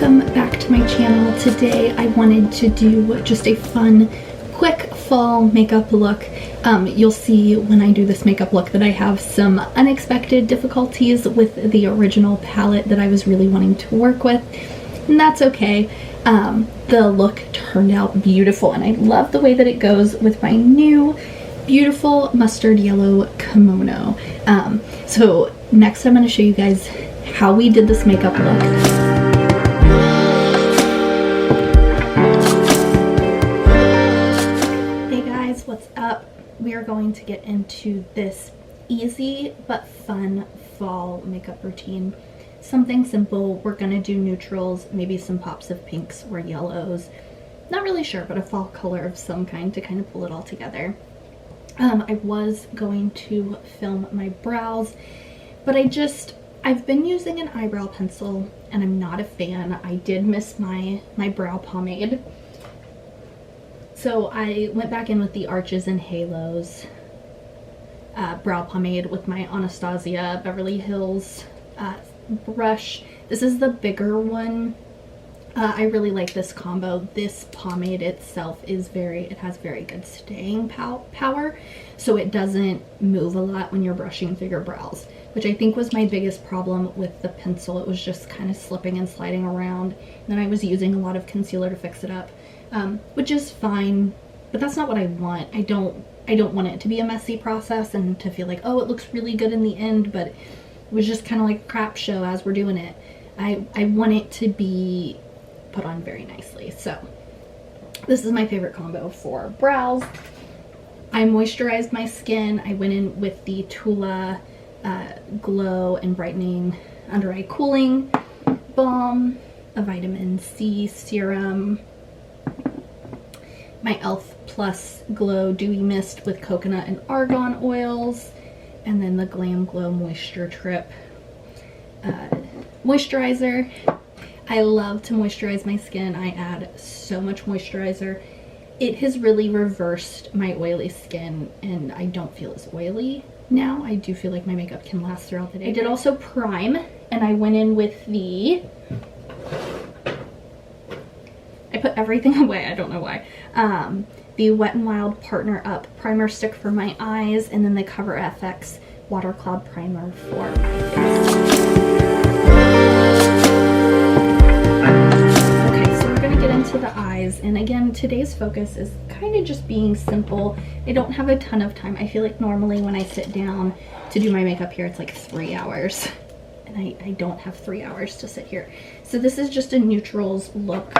welcome back to my channel. Today I wanted to do just a fun, quick fall makeup look. You'll see when I do this makeup look that I have some unexpected difficulties with the original palette that I was really wanting to work with, and that's okay. The look turned out beautiful, and I love the way that it goes with my new beautiful mustard yellow kimono. So next I'm going to show you guys how we did this makeup look. Hey guys, what's up? We are going to get into this easy but fun fall makeup routine. Something simple. We're going to do neutrals, maybe some pops of pinks or yellows. Not really sure, but a fall color of some kind to kind of pull it all together. I was going to film my brows, but I've been using an eyebrow pencil and I'm not a fan. I did miss my brow pomade. So I went back in with the Arches and Halos brow pomade with my Anastasia Beverly Hills brush. This is the bigger one. I really like this combo. This pomade itself is it has very good staying power, so it doesn't move a lot when you're brushing through your brows, which I think was my biggest problem with the pencil. It was just kind of slipping and sliding around, and then I was using a lot of concealer to fix it up, which is fine, but that's not what I want. I don't want it to be a messy process and to feel like, oh, it looks really good in the end, but it was just kind of like a crap show as we're doing it. I want it to be put on very nicely. So this is my favorite combo for brows. I moisturized my skin. I went in with the Tula Glow and Brightening Under Eye Cooling Balm, a vitamin C serum, my e.l.f. Plus Glow Dewy Mist with coconut and argan oils, and then the Glam Glow Moisture Trip moisturizer. I love to moisturize my skin. I add so much moisturizer. It has really reversed my oily skin, and I don't feel as oily now. I do feel like my makeup can last throughout the day. I did also prime, and I went in with I put everything away, I don't know why. The Wet n Wild Partner Up primer stick for my eyes, and then the Cover FX Water Cloud Primer for my face. To the eyes, and again, today's focus is kind of just being simple. I don't have a ton of time. I feel like normally when I sit down to do my makeup here, it's like 3 hours, and I don't have 3 hours to sit here. So this is just a neutrals look.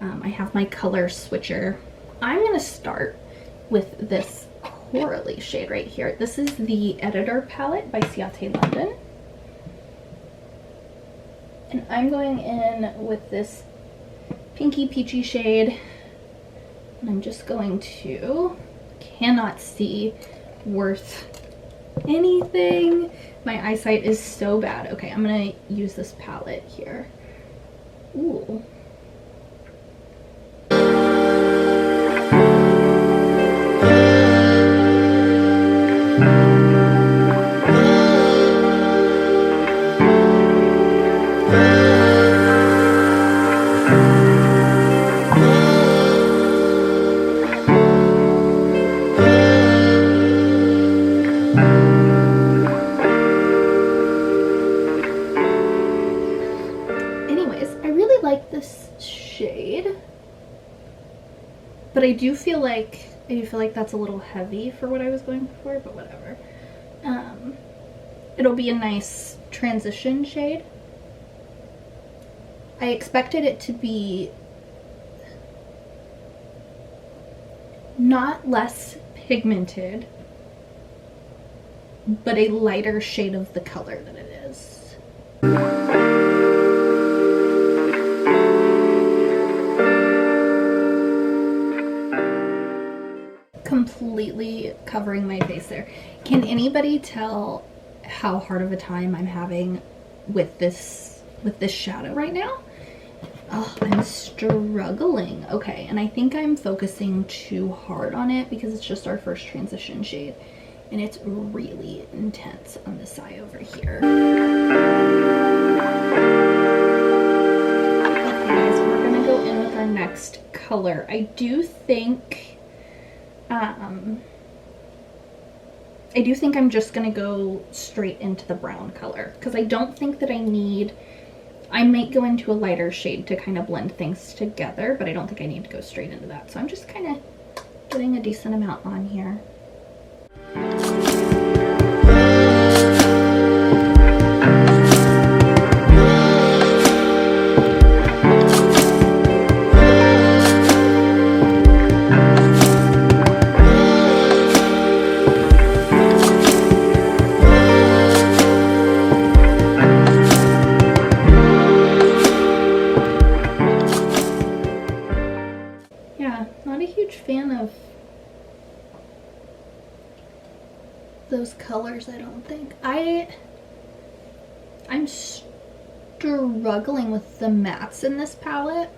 I have my color switcher. I'm going to start with this corally shade right here. This is the Editor palette by Ciate London, and I'm going in with this pinky peachy shade, and I'm just going to, cannot see worth anything. My eyesight is so bad. Okay, I'm gonna use this palette here. Ooh. But I do feel like that's a little heavy for what I was going for, but whatever. It'll be a nice transition shade. I expected it to be not less pigmented, but a lighter shade of the color than it is. Completely covering my face there. Can anybody tell how hard of a time I'm having with this shadow right now? Oh, I'm struggling. Okay, and I think I'm focusing too hard on it because it's just our first transition shade, and it's really intense on this eye over here. Okay, next color. I do think I'm just gonna go straight into the brown color because I don't think that I might go into a lighter shade to kind of blend things together, but I don't think I need to go straight into that. So I'm just kind of getting a decent amount on here. Those colors, I don't think. I'm struggling with the mattes in this palette.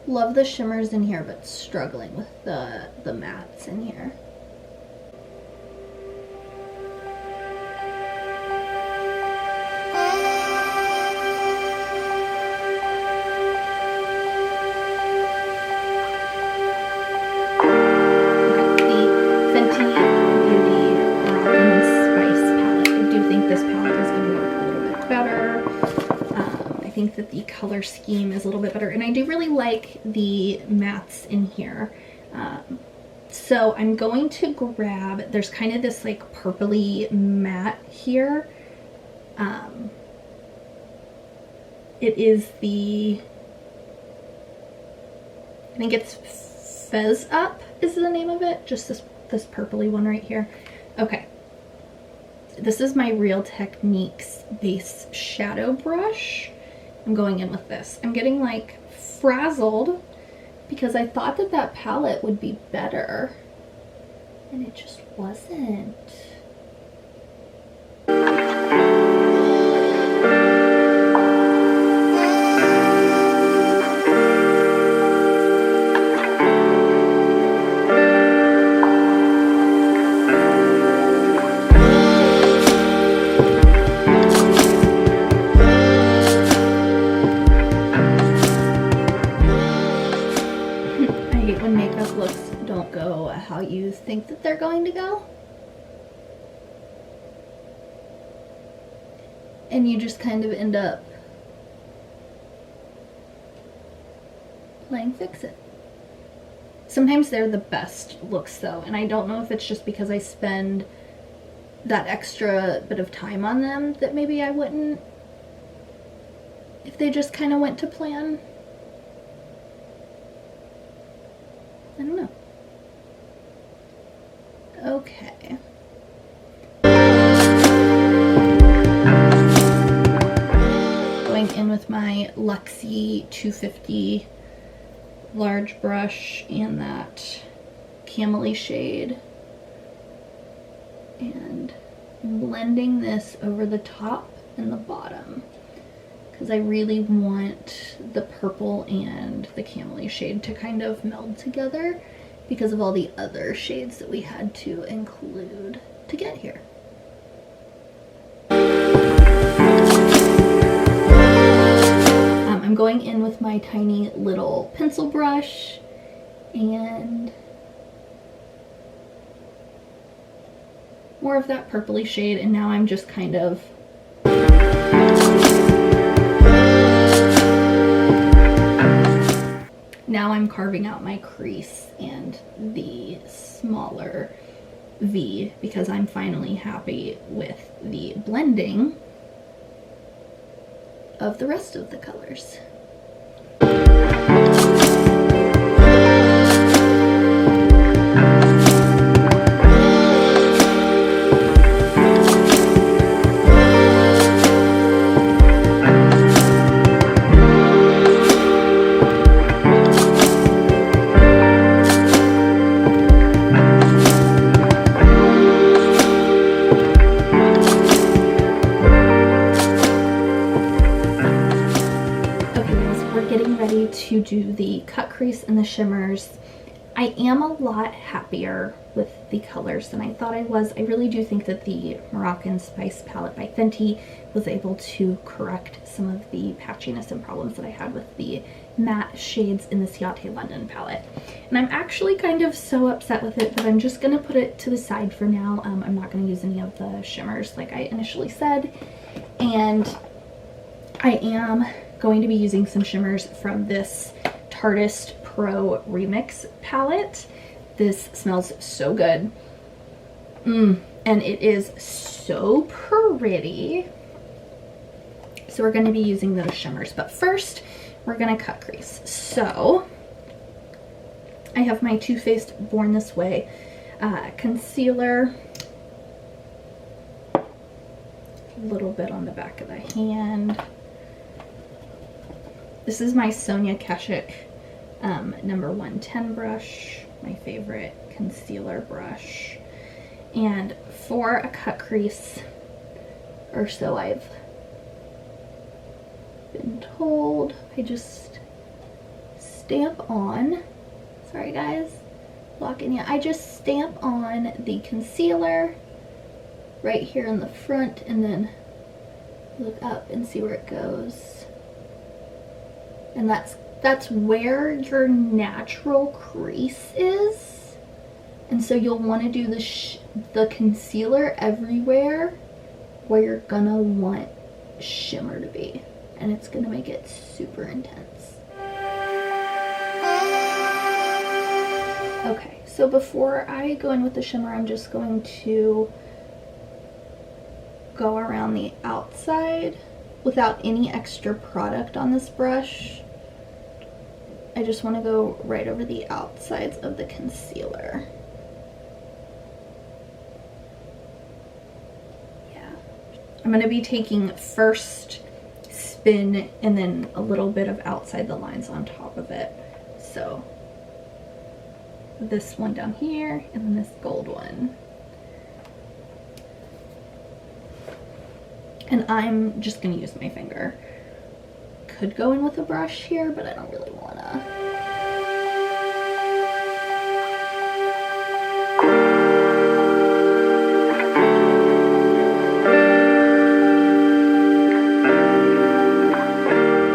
Love the shimmers in here, but struggling with the mattes in here. That the color scheme is a little bit better, and I do really like the mattes in here. So I'm going to grab, there's kind of this like purpley matte here. It is the, I think it's Fez Up is the name of it, just this purpley one right here. Okay, this is my Real Techniques base shadow brush. I'm going in with this. I'm getting like frazzled because I thought that palette would be better and it just wasn't. How you think that they're going to go, and you just kind of end up playing fix it. Sometimes they're the best looks though, and I don't know if it's just because I spend that extra bit of time on them that maybe I wouldn't if they just kind of went to plan. I don't know. Okay. Going in with my Luxie 250 large brush and that camely shade, and blending this over the top and the bottom because I really want the purple and the camely shade to kind of meld together because of all the other shades that we had to include to get here. I'm going in with my tiny little pencil brush and more of that purpley shade, and now I'm just kind of now I'm carving out my crease and the smaller V because I'm finally happy with the blending of the rest of the colors. To do the cut crease and the shimmers. I am a lot happier with the colors than I thought I was. I really do think that the Moroccan Spice palette by Fenty was able to correct some of the patchiness and problems that I had with the matte shades in the Ciate London palette. And I'm actually kind of so upset with it that I'm just going to put it to the side for now. I'm not going to use any of the shimmers like I initially said. And I am going to be using some shimmers from this Tartist Pro Remix palette. This smells so good. And it is so pretty. So we're going to be using those shimmers. But first, we're going to cut crease. So I have my Too Faced Born This Way concealer. A little bit on the back of the hand. This is my Sonia Kashuk number 110 brush, my favorite concealer brush. And for a cut crease, or so I've been told, I just stamp on, sorry guys, blocking you, I just stamp on the concealer right here in the front and then look up and see where it goes. And that's where your natural crease is. And so you'll want to do the concealer everywhere where you're gonna want shimmer to be. And it's gonna make it super intense. Okay, so before I go in with the shimmer, I'm just going to go around the outside without any extra product on this brush. I just want to go right over the outsides of the concealer. Yeah. I'm going to be taking first spin and then a little bit of outside the lines on top of it. So this one down here and then this gold one. And I'm just going to use my finger. Could go in with a brush here, but I don't really want to.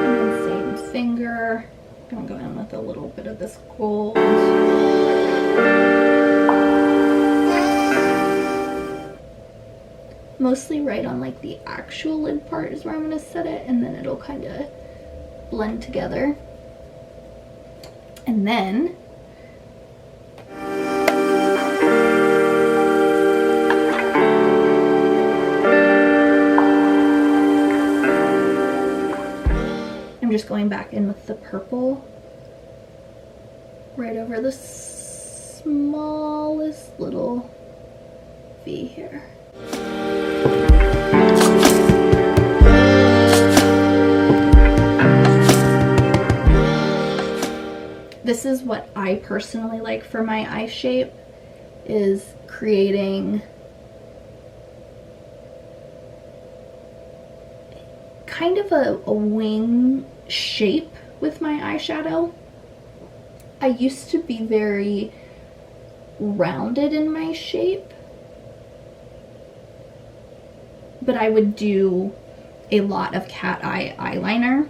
And then same finger. I'm going to go in with a little bit of this gold. Mostly right on like the actual lid part is where I'm going to set it, and then it'll kind of blend together. And then I'm just going back in with the purple right over the smallest little V here. This is what I personally like for my eye shape, is creating kind of a wing shape with my eyeshadow. I used to be very rounded in my shape, but I would do a lot of cat eye eyeliner.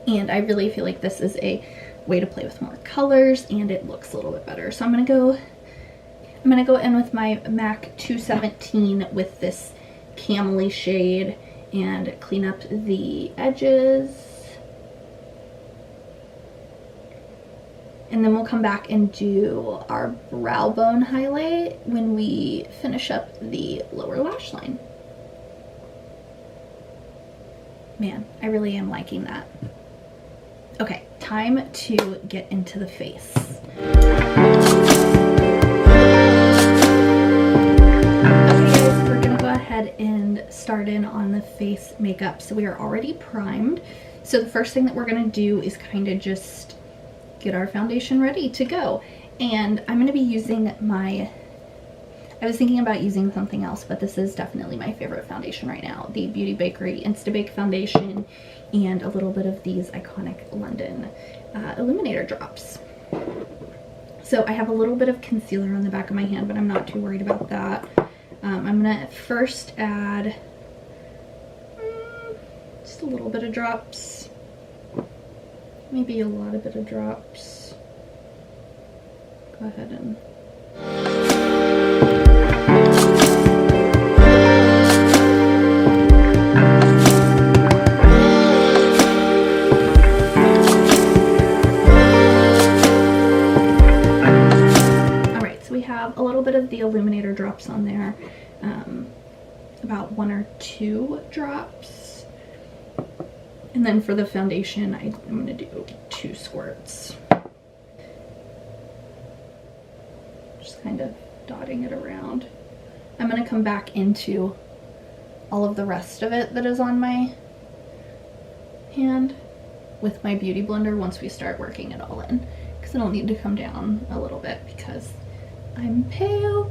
And I really feel like this is a way to play with more colors and it looks a little bit better. So I'm gonna go in with my MAC 217 with this camely shade and clean up the edges. And then we'll come back and do our brow bone highlight when we finish up the lower lash line. Man, I really am liking that. Okay, time to get into the face. Okay guys, we're gonna go ahead and start in on the face makeup. So we are already primed. So the first thing that we're gonna do is kind of just get our foundation ready to go. And I'm gonna be using I was thinking about using something else, but this is definitely my favorite foundation right now. The Beauty Bakery Instabake foundation and a little bit of these iconic London illuminator drops. So I have a little bit of concealer on the back of my hand, but I'm not too worried about that. I'm gonna first add just a little bit of drops, maybe a lot of bit of drops. Go ahead and a little bit of the illuminator drops on there, about 1 or 2 drops, and then for the foundation I'm going to do 2 squirts, just kind of dotting it around. I'm going to come back into all of the rest of it that is on my hand with my beauty blender once we start working it all in, because it'll need to come down a little bit because I'm pale.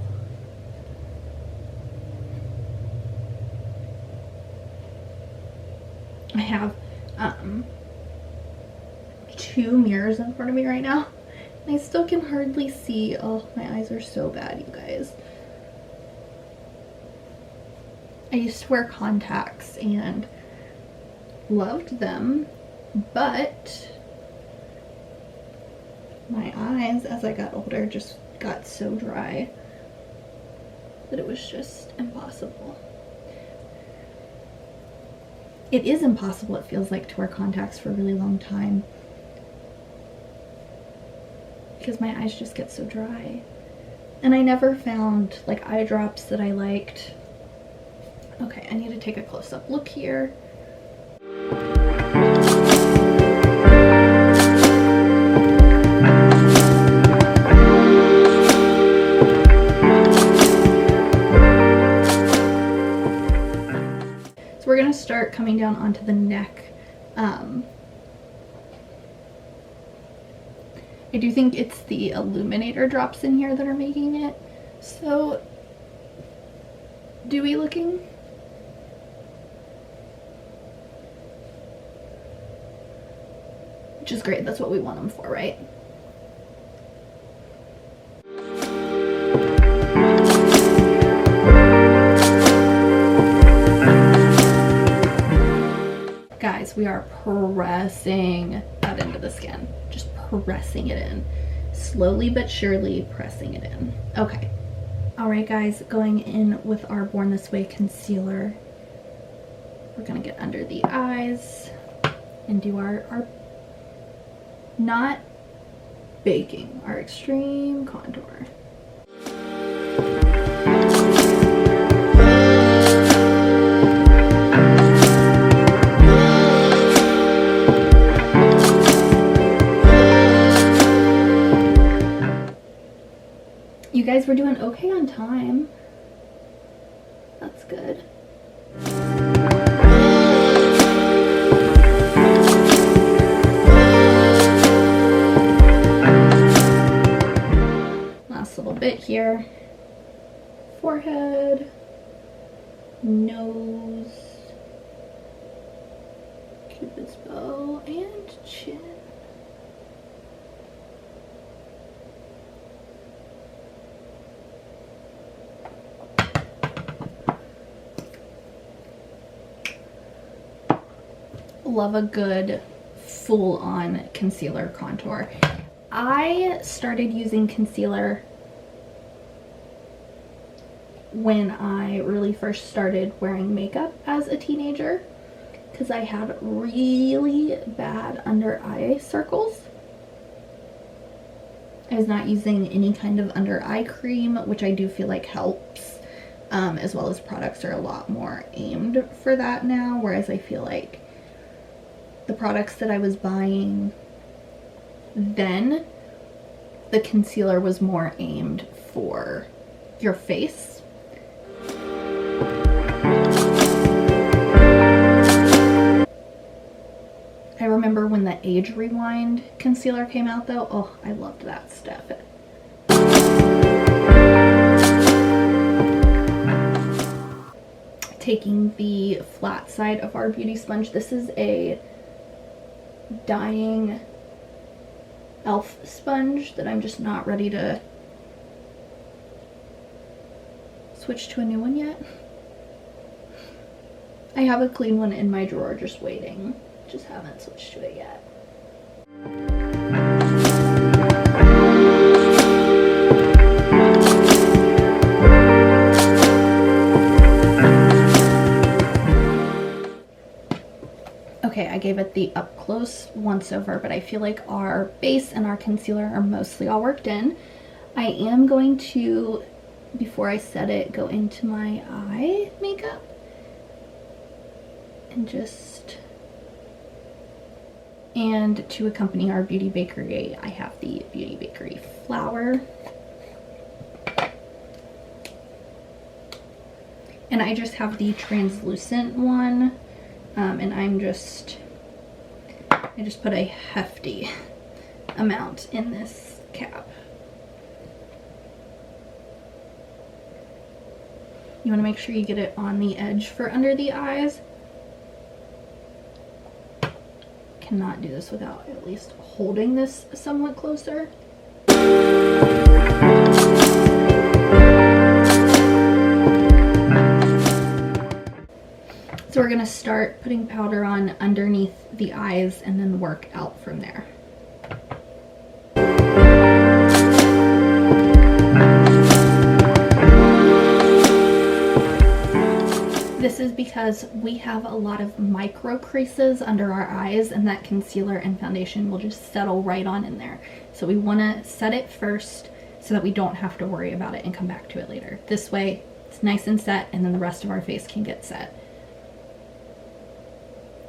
I have 2 mirrors in front of me right now, and I still can hardly see. Oh, my eyes are so bad, you guys. I used to wear contacts and loved them, but my eyes, as I got older, just got so dry that it was just impossible. It is impossible, it feels like, to wear contacts for a really long time because my eyes just get so dry. And I never found like eye drops that I liked. Okay, I need to take a close-up look here. We're going to start coming down onto the neck. I do think it's the illuminator drops in here that are making it so dewy looking. Which is great, that's what we want them for, right? Guys, we are pressing that into the skin. Just pressing it in. Slowly but surely pressing it in. Okay. Alright guys, going in with our Born This Way concealer. We're gonna get under the eyes and do our not baking, our extreme contour. You guys were doing okay on time. That's good. Last little bit here. Forehead, nose, Cupid's bow, and chin. Love a good full-on concealer contour. I started using concealer when I really first started wearing makeup as a teenager because I had really bad under eye circles. I was not using any kind of under eye cream, which I do feel like helps, as well as products are a lot more aimed for that now, whereas I feel like the products that I was buying then, the concealer was more aimed for your face. I remember when the Age Rewind concealer came out though. Oh, I loved that stuff. Taking the flat side of our beauty sponge. This is a dyeing elf sponge that I'm just not ready to switch to a new one yet. I have a clean one in my drawer just waiting. Just haven't switched to it yet. Okay, I gave it the up close once over, but I feel like our base and our concealer are mostly all worked in. I am going to, before I set it, go into my eye makeup and to accompany our Beauty Bakery, I have the Beauty Bakery flour. And I just have the translucent one, and I just put a hefty amount in this cap. You want to make sure you get it on the edge for under the eyes. Cannot do this without at least holding this somewhat closer. So we're going to start putting powder on underneath the eyes and then work out from there. This is because we have a lot of micro creases under our eyes, and that concealer and foundation will just settle right on in there. So we want to set it first so that we don't have to worry about it and come back to it later. This way it's nice and set, and then the rest of our face can get set.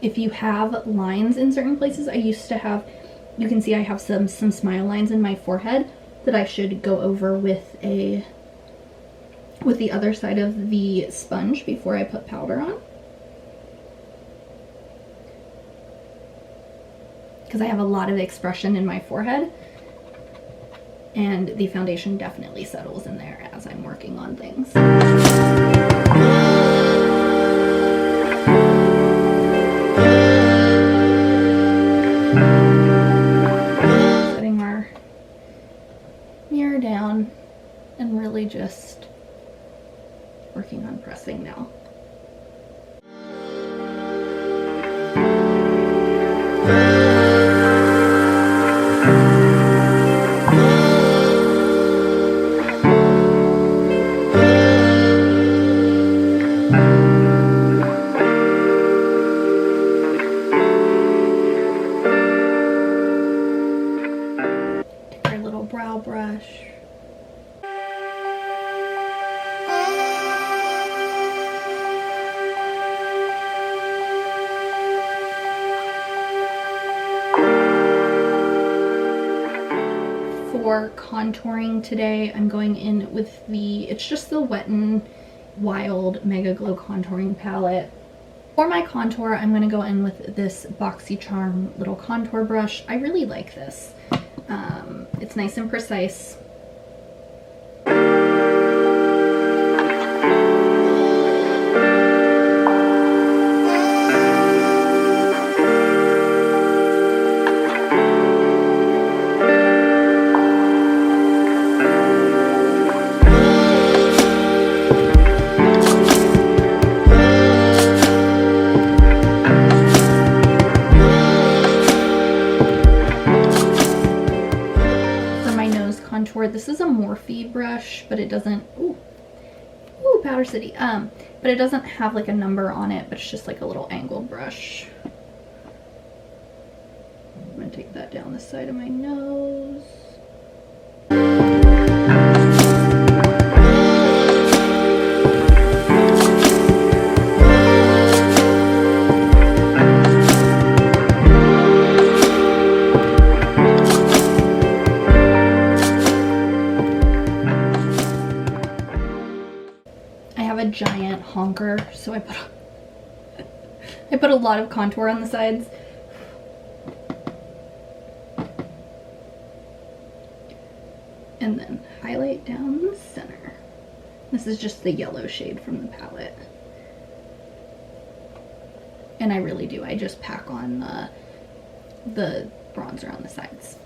If you have lines in certain places, I used to have, you can see I have some smile lines in my forehead that I should go over with the other side of the sponge before I put powder on. Because I have a lot of expression in my forehead, and the foundation definitely settles in there as I'm working on things. Setting our mirror down and really just working on pressing now. Take our little brow brush. For contouring today, I'm going in with it's just the Wet n Wild Mega Glow Contouring Palette. For my contour, I'm going to go in with this BoxyCharm little contour brush. I really like this. It's nice and precise. This is a Morphe brush, but it doesn't, ooh, Powder City, but it doesn't have like a number on it, but it's just like a little angled brush. I'm gonna take that down the side of my nose. Giant honker, so I put a lot of contour on the sides. And then highlight down the center. This is just the yellow shade from the palette. And I really do, I just pack on the bronzer on the sides.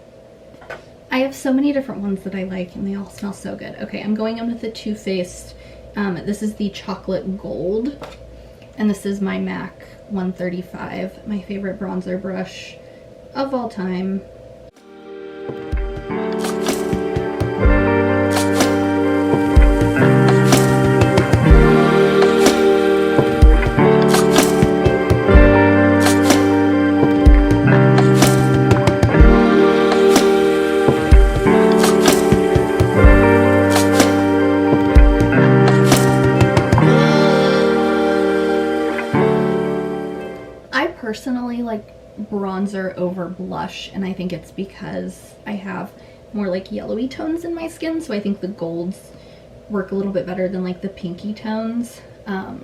I have so many different ones that I like and they all smell so good. Okay, I'm going in with the Too Faced. This is the chocolate gold, and this is my MAC 135, my favorite bronzer brush of all time. Personally like bronzer over blush, and I think it's because I have more like yellowy tones in my skin, so I think the golds work a little bit better than like the pinky tones.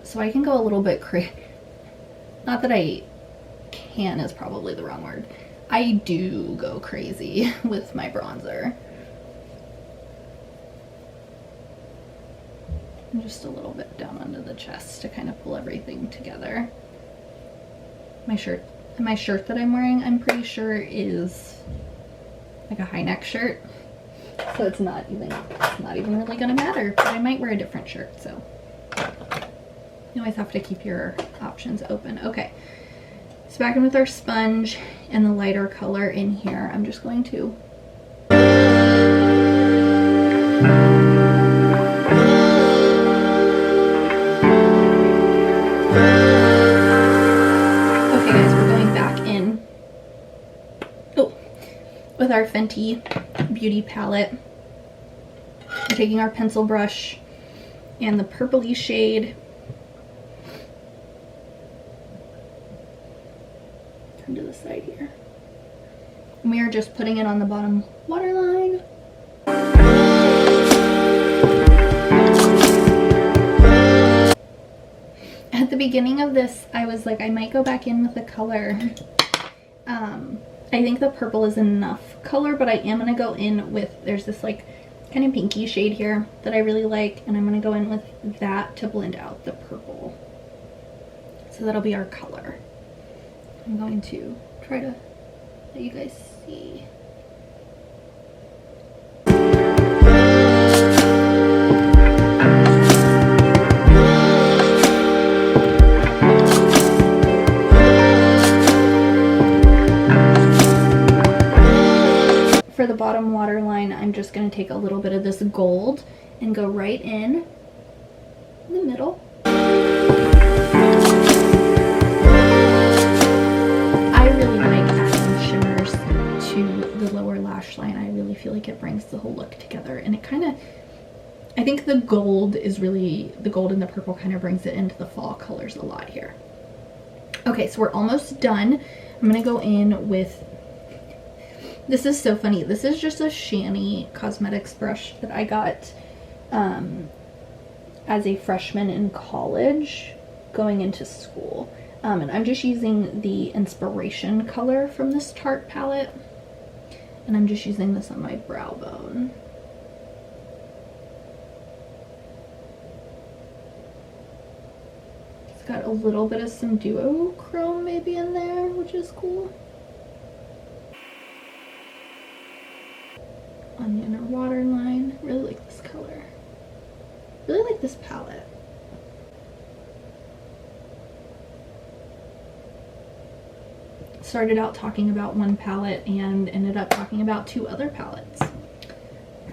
So I can go a little bit not that I can is probably the wrong word. I do go crazy with my bronzer. And just a little bit down under the chest to kind of pull everything together. My shirt that I'm wearing, I'm pretty sure is like a high neck shirt, so it's not even really gonna matter, but I might wear a different shirt, so you always have to keep your options open. Okay, so back in with our sponge and the lighter color in here, I'm just going to with our Fenty Beauty palette. We're taking our pencil brush and the purpley shade. Turn to the side here. And we are just putting it on the bottom waterline. At the beginning of this, I was like, I might go back in with the color. I think the purple is enough color, but I am going to go in with, there's this like kind of pinky shade here that I really like, and I'm going to go in with that to blend out the purple. So that'll be our color. I'm going to try to let you guys see. For the bottom waterline, I'm just going to take a little bit of this gold and go right in the middle. I really like adding shimmers to the lower lash line. I really feel like it brings the whole look together, and it kind of, I think the gold is really, the gold and the purple kind of brings it into the fall colors a lot here. Okay, so we're almost done. I'm going to go in with, this is so funny. This is just a Shani Cosmetics brush that I got as a freshman in college going into school. And I'm just using the Inspiration color from this Tarte palette. And I'm just using this on my brow bone. It's got a little bit of some duochrome maybe in there, which is cool. On the inner waterline. Really like this color. Really like this palette. Started out talking about one palette and ended up talking about two other palettes.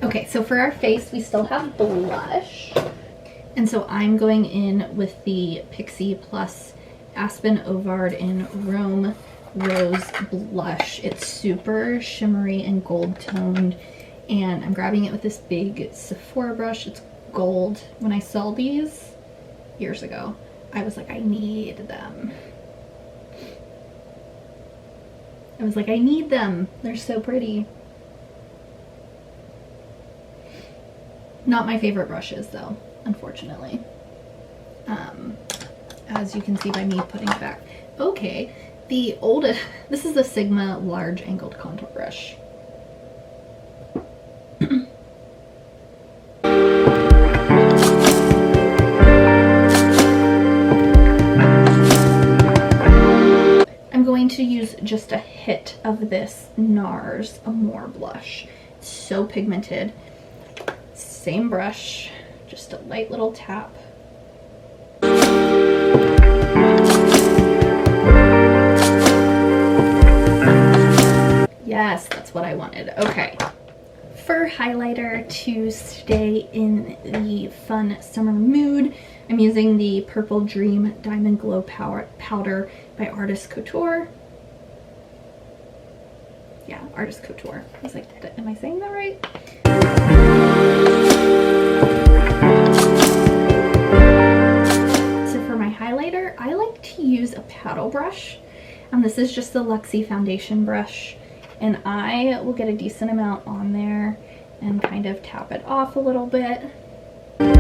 Okay, so for our face, we still have blush. And so I'm going in with the Pixie Plus Aspen Ovard in Rome Rose Blush. It's super shimmery and gold toned. And I'm grabbing it with this big Sephora brush. It's gold. When I saw these years ago, I was like, I need them. I was like, I need them. They're so pretty. Not my favorite brushes though, unfortunately. As you can see by me putting it back. Okay, the oldest, this is the Sigma large angled contour brush. I'm going to use use just a hit of this NARS Amore blush. It's so pigmented. Same brush, just a light little tap. Yes, that's what I wanted. Okay. For highlighter to stay in the fun summer mood, I'm using the Purple Dream Diamond Glow Powder by Artist Couture. Yeah, Artist Couture. I was like, am I saying that right? So for my highlighter, I like to use a paddle brush. This is just the Luxie foundation brush. And I will get a decent amount on there and kind of tap it off a little bit. I'm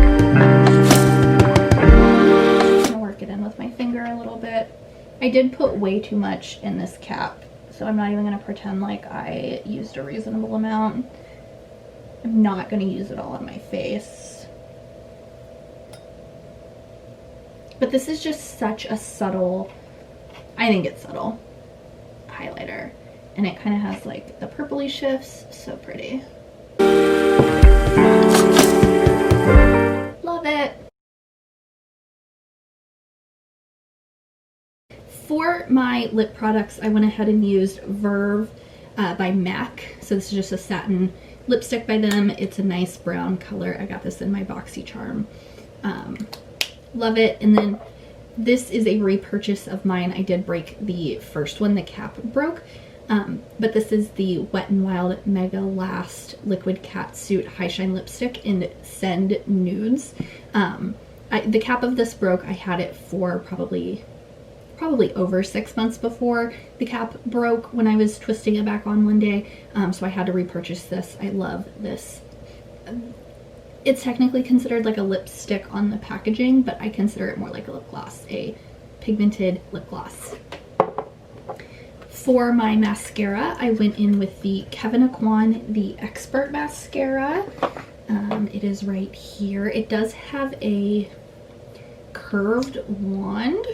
gonna work it in with my finger a little bit. I did put way too much in this cap, so I'm not even gonna pretend like I used a reasonable amount. I'm not gonna use it all on my face. But this is just such a subtle, I think it's subtle, highlighter. And it kind of has like the purpley shifts, so pretty. Love it. For my lip products, I went ahead and used Verve by MAC. So this is just a satin lipstick by them. It's a nice brown color. I got this in my BoxyCharm. Love it. And then this is a repurchase of mine. I did break the first one, the cap broke. But this is the Wet n Wild Mega Last Liquid Catsuit High Shine Lipstick in Send Nudes. The cap of this broke. I had it for probably over 6 months before the cap broke when I was twisting it back on one day. So I had to repurchase this. I love this. It's technically considered like a lipstick on the packaging, but I consider it more like a lip gloss, a pigmented lip gloss. For my mascara, I went in with the Kevyn Aucoin, the Expert Mascara. It is right here. It does have a curved wand,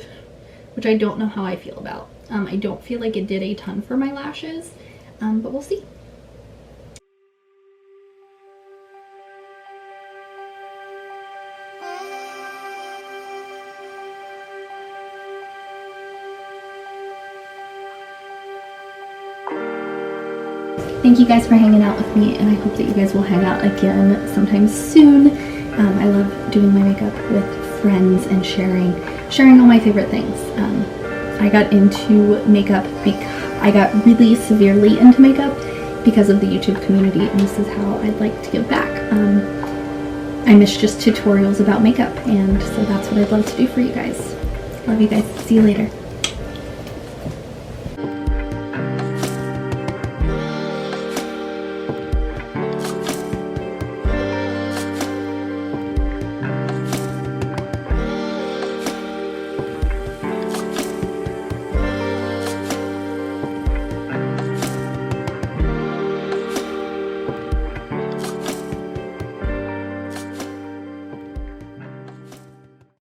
which I don't know how I feel about. I don't feel like it did a ton for my lashes, but we'll see. Thank you guys for hanging out with me, and I hope that you guys will hang out again sometime soon. I love doing my makeup with friends and sharing all my favorite things. I got into makeup I got really severely into makeup because of the YouTube community, and this is how I'd like to give back. I miss just tutorials about makeup, and so that's what I'd love to do for you guys. Love you guys. See you later.